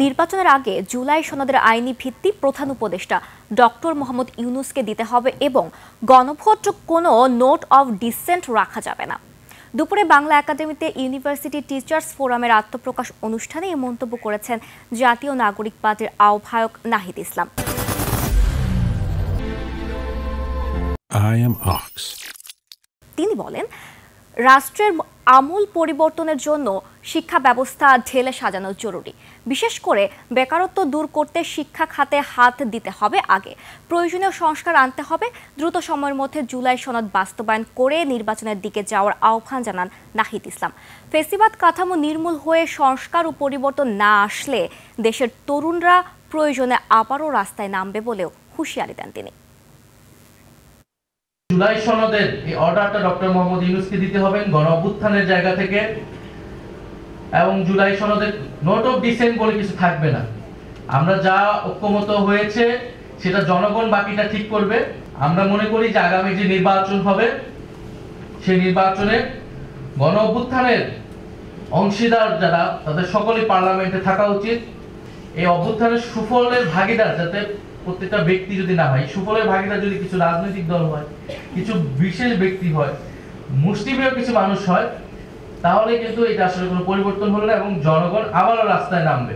নির্বাচনের আগে জুলাই সনদের আইনি ভিত্তি প্রধান উপদেষ্টা ডক্টর মোহাম্মদ ইউনূসকে দিতে হবে এবং গণভোট কোনো নোট অফ ডিসেন্ট রাখা যাবে না। দুপুরে বাংলা একাডেমিতে ইউনিভার্সিটি টিচার্স ফোরামের আত্মপ্রকাশ অনুষ্ঠানে এই মন্তব্য করেছেন জাতীয় নাগরিক পার্টির আহ্বায়ক নাহিদ ইসলাম। তিনি বলেন, রাষ্ট্রের আমূল পরিবর্তনের জন্য শিক্ষা ব্যবস্থা ঢেলে সাজানো জরুরি। বিশেষ করে বেকারত্ব দূর করতে শিক্ষা খাতে হাত দিতে হবে আগে। প্রয়োজনীয় সংস্কার আনতে হবে। দ্রুত সময়ের মধ্যে জুলাই সনদ বাস্তবায়ন করে নির্বাচনের দিকে যাওয়ার আহ্বান জানান নাহিদ ইসলাম। ফেসিবাদ কাঠামো নির্মূল হয়ে সংস্কার ও পরিবর্তন না আসলে দেশের তরুণরা প্রয়োজনে আবারও রাস্তায় নামবে বলেও হুঁশিয়ারি দেন তিনি। জুলাই সনদের এই অর্ডারটা ডক্টর মোহাম্মদ ইউনূসকে দিতে হবে গণ অভ্যুত্থানের জায়গা থেকে, এবং জুলাই সনদের নোট অফ ডিসেন্ট বলে কিছু থাকবে না। আমরা যা ঐক্যমত হয়েছে সেটা জনগণ বাকিটা ঠিক করবে। আমরা মনে করি যে আগামী যে নির্বাচন হবে সেই নির্বাচনে গণ অভ্যুত্থানের অংশীদার যারা তাদের সকলেই পার্লামেন্টে থাকা উচিত। এই অভ্যুত্থানের সুফলের ভাগিদার যাতে প্রত্যেকটা ব্যক্তি যদি না হয়, সুফলের ভাগিদার যদি কিছু রাজনৈতিক দল হয়, কিছু বিশেষ ব্যক্তি হয়, মুষ্টিমেয় কিছু মানুষ হয়, তাহলে কিন্তু এটা আসলে কোনো পরিবর্তন হলো না এবং জনগণ আবারও রাস্তায় নামবে।